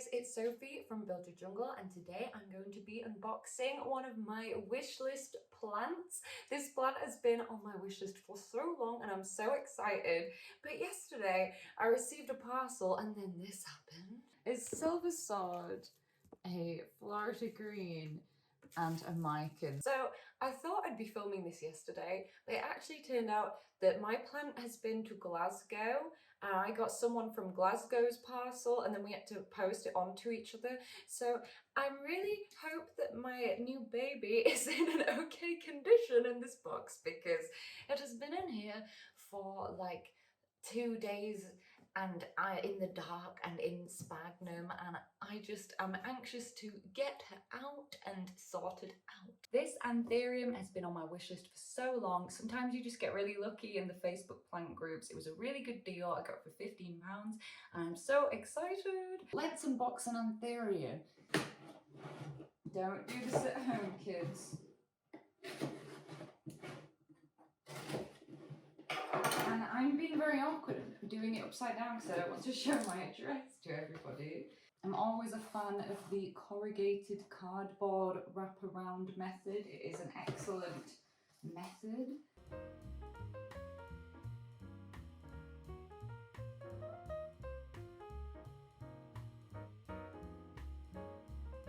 guys, it's Sophie from Build Your Jungle, and today I'm going to be unboxing one of my wish list plants. This plant has been on my wish list for so long and I'm so excited, but yesterday I received a parcel and then this happened. It's silver sword, a Florida green, and a mican. So I thought I'd be filming this yesterday, but it actually turned out that my plant has been to Glasgow and I got someone from Glasgow's parcel and then we had to post it onto each other. So I really hope that my new baby is in an okay condition in this box, because it has been in here for like 2 days and in the dark and in sphagnum, and I'm anxious to get her out and sorted out. This Anthurium has been on my wish list for so long. Sometimes you just get really lucky in the Facebook plant groups. It was a really good deal. I got it for £15 and I'm so excited. Let's unbox an Anthurium. Don't do this at home, kids. And I'm being very awkward doing it upside down because I don't want to show my address to everybody. I'm always a fan of the corrugated cardboard wraparound method. It is an excellent method.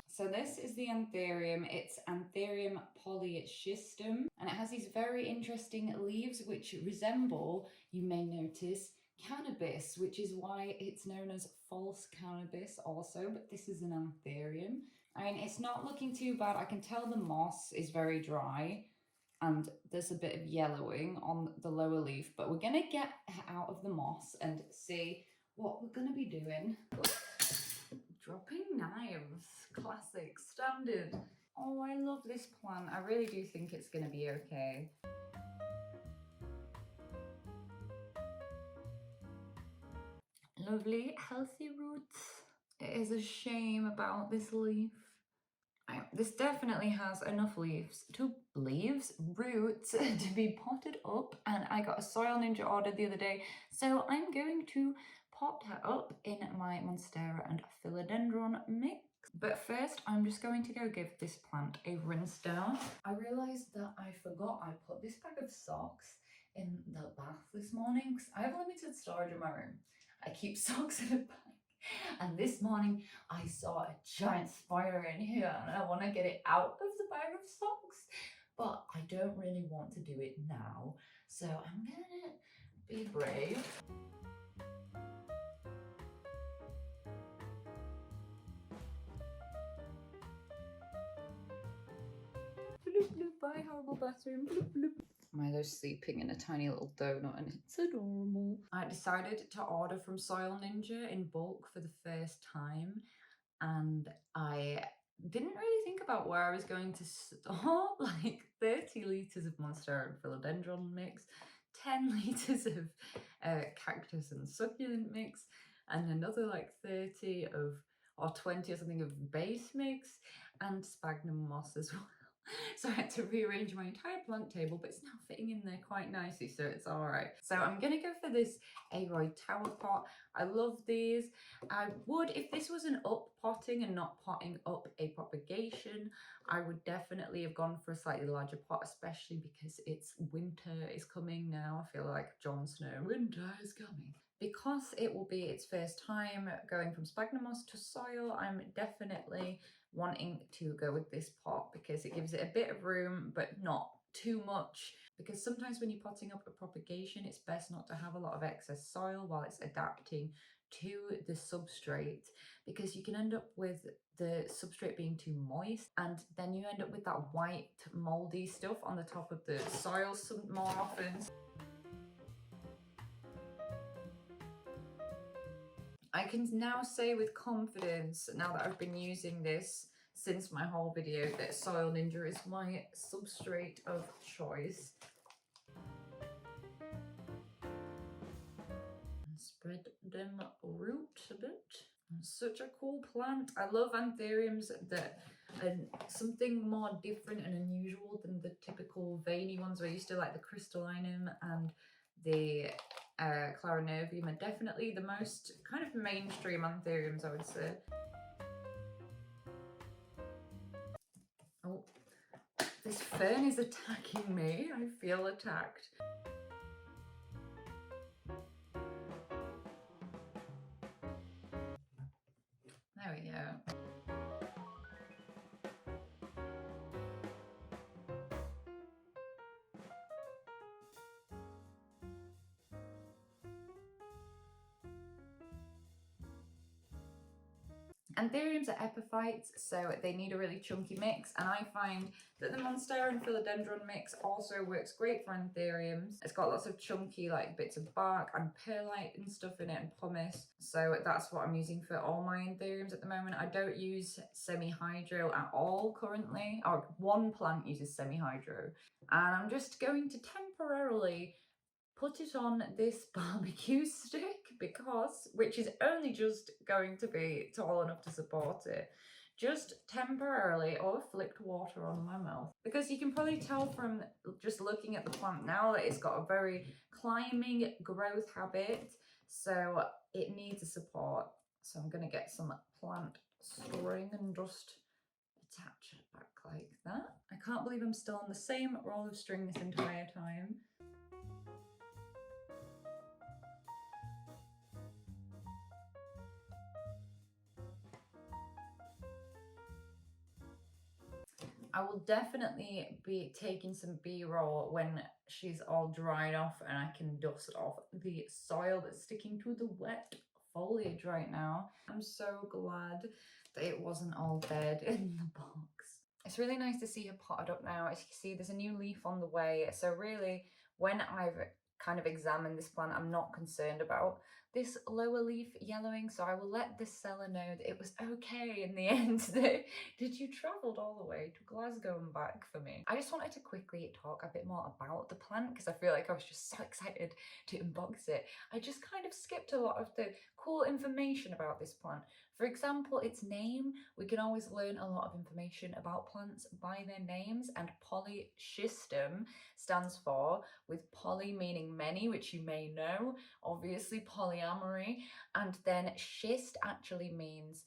So this is the Anthurium. It's Anthurium polyschistum, and it has these very interesting leaves which resemble, you may notice, cannabis, which is why it's known as false cannabis also, but this is an Anthurium. I mean, it's not looking too bad. I can tell the moss is very dry and there's a bit of yellowing on the lower leaf, but we're gonna get out of the moss and see what we're gonna be doing. Dropping knives, classic, standard. Oh, I love this plant. I really do think it's gonna be okay. Lovely, healthy roots. It is a shame about this leaf. This definitely has enough roots to be potted up, and I got a Soil Ninja order the other day, so I'm going to pot her up in my Monstera and Philodendron mix. But first, I'm just going to go give this plant a rinse down. I realised that I forgot I put this bag of socks in the bath this morning because I have limited storage in my room. I keep socks in a bag. And this morning I saw a giant spider in here and I want to get it out of the bag of socks, but I don't really want to do it now. So I'm gonna be brave. Bloop, bloop, bye, horrible bathroom. Bloop, bloop. Milo's sleeping in a tiny little donut and it's adorable. I decided to order from Soil Ninja in bulk for the first time, and I didn't really think about where I was going to store. Like 30 litres of Monstera and Philodendron mix, 10 litres of cactus and succulent mix, and another like 30 of, or 20 or something of base mix, and sphagnum moss as well. So I had to rearrange my entire plant table, but it's now fitting in there quite nicely, so it's all right. So I'm gonna go for this Aroid tower pot. I love these. I would, if this was an up potting and not potting up a propagation, I would definitely have gone for a slightly larger pot, especially because it's winter is coming now. I feel like Jon Snow, winter is coming. Because it will be its first time going from sphagnum moss to soil, I'm definitely wanting to go with this pot because it gives it a bit of room, but not too much. Because sometimes when you're potting up a propagation, it's best not to have a lot of excess soil while it's adapting to the substrate, because you can end up with the substrate being too moist and then you end up with that white moldy stuff on the top of the soil more often. I can now say with confidence, now that I've been using this since my whole video, that Soil Ninja is my substrate of choice. And spread them root a bit. Such a cool plant. I love Anthuriums that are something more different and unusual than the typical veiny ones. I used to like the crystallinum and the Clarinervium are definitely the most kind of mainstream Anthuriums, I would say. This fern is attacking me. I feel attacked. There we go. Anthuriums are epiphytes, so they need a really chunky mix, and I find that the Monstera and Philodendron mix also works great for Anthuriums. It's got lots of chunky like bits of bark and perlite and stuff in it and pumice, so that's what I'm using for all my Anthuriums at the moment. I don't use semi-hydro at all currently, or one plant uses semi-hydro, and I'm just going to temporarily put it on this barbecue stick which is only just going to be tall enough to support it, just temporarily, or flicked water on my mouth. Because you can probably tell from just looking at the plant now that it's got a very climbing growth habit, so it needs a support. So I'm going to get some plant string and just attach it back like that. I can't believe I'm still on the same roll of string this entire time. I will definitely be taking some B-roll when she's all dried off and I can dust off the soil that's sticking to the wet foliage right now. I'm so glad that it wasn't all dead in the box. It's really nice to see her potted up now. As you can see, there's a new leaf on the way. So really, when I've kind of examined this plant, I'm not concerned about this lower leaf yellowing, so I will let the seller know that it was okay in the end. That you travelled all the way to Glasgow and back for me. I just wanted to quickly talk a bit more about the plant because I feel like I was just so excited to unbox it. I just kind of skipped a lot of the cool information about this plant. For example, its name. We can always learn a lot of information about plants by their names, and polyschistum stands for, with poly meaning many, which you may know, obviously polyamory, and then schist actually means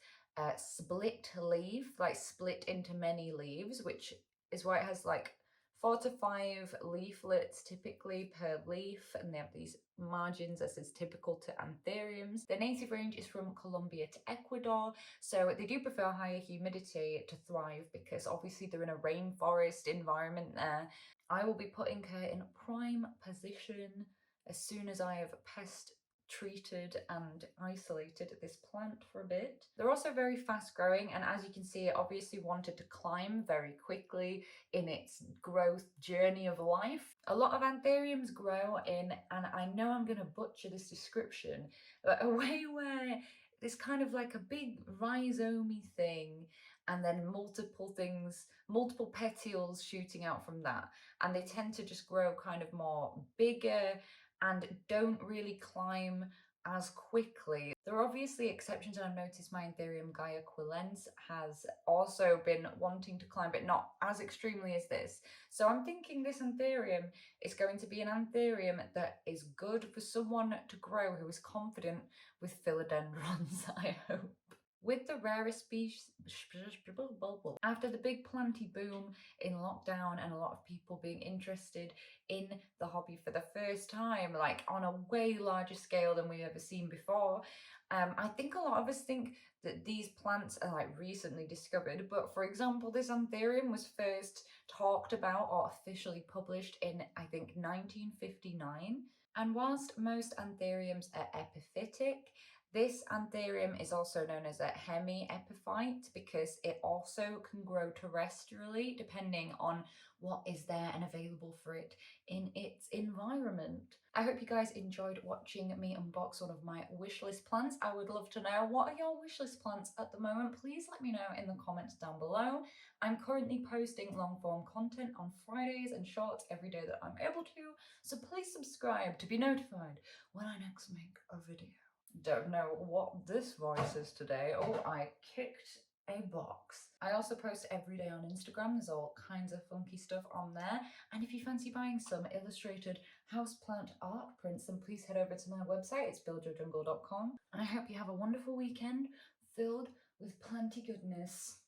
split leaf, like split into many leaves, which is why it has like 4 to 5 leaflets typically per leaf, and they have these margins as is typical to Anthuriums. Their native range is from Colombia to Ecuador, so they do prefer higher humidity to thrive because obviously they're in a rainforest environment there. I will be putting her in prime position as soon as I have pest treated and isolated this plant for a bit. They're also very fast growing, and as you can see, it obviously wanted to climb very quickly in its growth journey of life. A lot of Anthuriums grow in, and I know I'm going to butcher this description, but a way where it's kind of like a big rhizome thing, and then multiple things, multiple petioles shooting out from that, and they tend to just grow kind of more bigger and don't really climb as quickly. There are obviously exceptions, and I've noticed my Anthurium Gaiaquilens has also been wanting to climb, but not as extremely as this. So I'm thinking this Anthurium is going to be an Anthurium that is good for someone to grow who is confident with philodendrons, I hope. With the rarest species, after the big planty boom in lockdown and a lot of people being interested in the hobby for the first time, like on a way larger scale than we've ever seen before, I think a lot of us think that these plants are like recently discovered, but for example, this Anthurium was first talked about or officially published in, I think, 1959. And whilst most Anthuriums are epiphytic, this Anthurium is also known as a hemi-epiphyte because it also can grow terrestrially depending on what is there and available for it in its environment. I hope you guys enjoyed watching me unbox one of my wishlist plants. I would love to know, what are your wishlist plants at the moment? Please let me know in the comments down below. I'm currently posting long form content on Fridays and shorts every day that I'm able to, so please subscribe to be notified when I next make a video. Don't know what this voice is today. Oh, I kicked a box. I also post every day on Instagram. There's all kinds of funky stuff on there. And if you fancy buying some illustrated houseplant art prints, then please head over to my website. It's buildyourjungle.com. And I hope you have a wonderful weekend filled with plenty goodness.